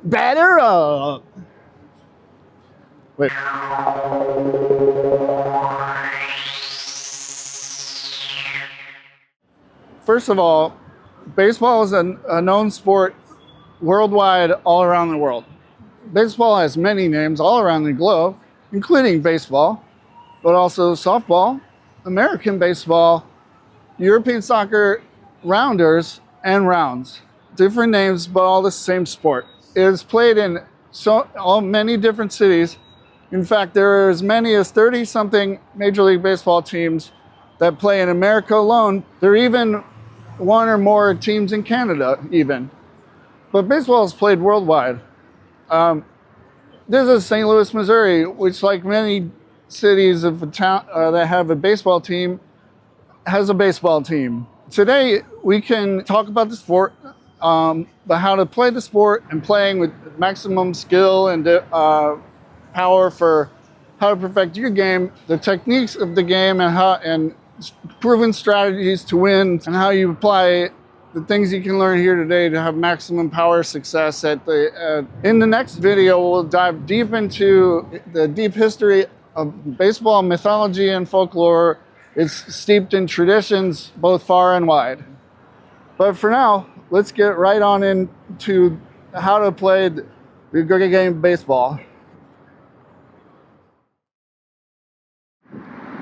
Batter up. Wait. First of all, baseball is a known sport worldwide, all around the world. Baseball has many names all around the globe, including baseball, but also softball, American baseball, European soccer, rounders, and rounds. Different names, but all the same sport. It is played in many different cities. In fact, there are as many as 30-something Major League Baseball teams that play in America alone. There are even one or more teams in Canada, even. But baseball is played worldwide. This is St. Louis, Missouri, which, like many cities of a town that have a baseball team, has a baseball team. Today, we can talk about the sport, but how to play the sport and playing with maximum skill and power for how to perfect your game, the techniques of the game, and proven strategies to win, and how you apply the things you can learn here today to have maximum power success at in the next video, we'll dive deep into the deep history of baseball mythology and folklore. It's steeped in traditions both far and wide. But for now, let's get right on into how to play the good game of baseball.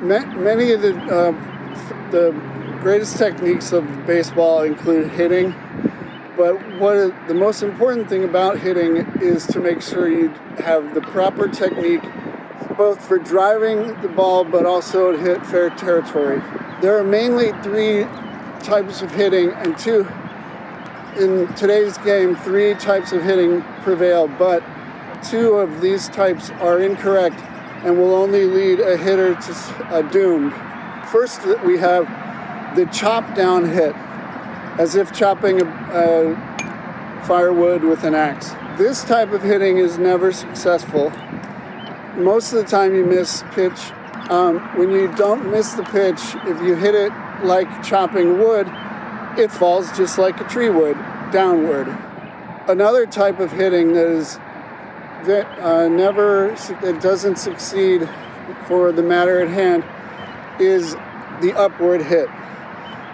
Many of the greatest techniques of baseball include hitting, but the most important thing about hitting is to make sure you have the proper technique both for driving the ball but also to hit fair territory. There are mainly 3 types of hitting, and in today's game 3 types of hitting prevail, but 2 of these types are incorrect and will only lead a hitter to doomed. First, we have the chop down hit, as if chopping a firewood with an axe. This type of hitting is never successful. Most of the time you miss pitch. When you don't miss the pitch, if you hit it like chopping wood, it falls just like a tree would, downward. Another type of hitting that doesn't succeed for the matter at hand is the upward hit.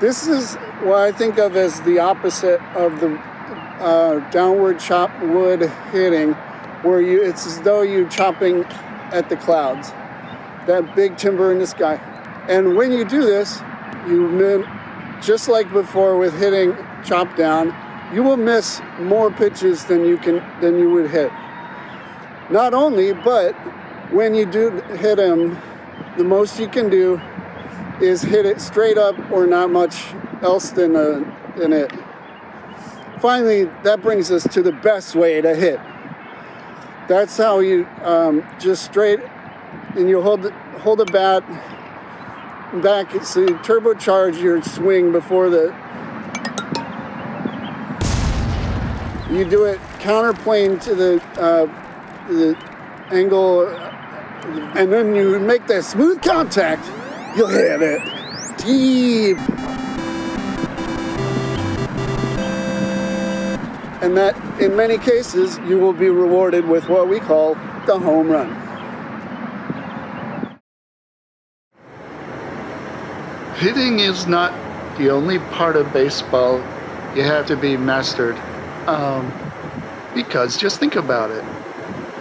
This is what I think of as the opposite of the downward chop wood hitting, where it's as though you're chopping at the clouds, that big timber in the sky. And when you do this, just like before with hitting chop down, you will miss more pitches than you would hit. Not only, but when you do hit them, the most you can do is hit it straight up or not much else than it. Finally, that brings us to the best way to hit. That's how you just straight, and you hold the bat back, so you turbocharge your swing before you do it counterplane to the angle, and then you make that smooth contact. You'll hit it deep. And that, in many cases, you will be rewarded with what we call the home run. Hitting is not the only part of baseball you have to be mastered. Because just think about it.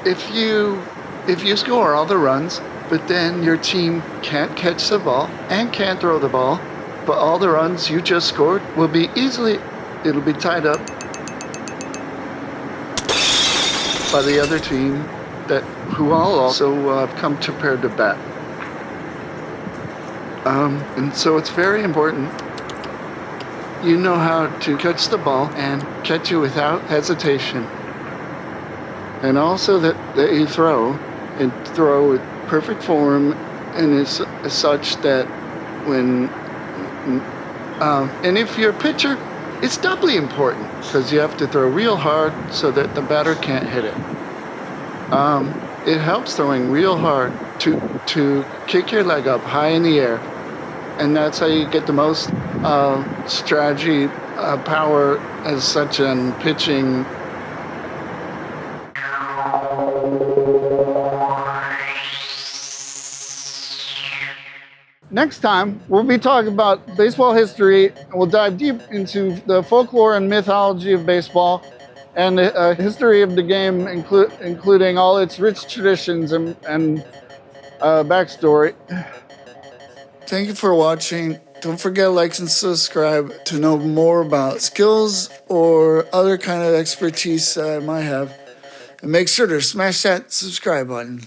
If you score all the runs, but then your team can't catch the ball and can't throw the ball, but all the runs you just scored will be it'll be tied up by the other team who all also have come prepared to bat. And so it's very important you know how to catch the ball and catch it without hesitation. And also that you throw with perfect form, and is such that when and if you're a pitcher, it's doubly important because you have to throw real hard so that the batter can't hit it. It helps throwing real hard to kick your leg up high in the air, and that's how you get the most strategy power as such in pitching Next time, we'll be talking about baseball history, and we'll dive deep into the folklore and mythology of baseball and the history of the game, including all its rich traditions and backstory. Thank you for watching. Don't forget to like and subscribe to know more about skills or other kind of expertise that I might have. And make sure to smash that subscribe button.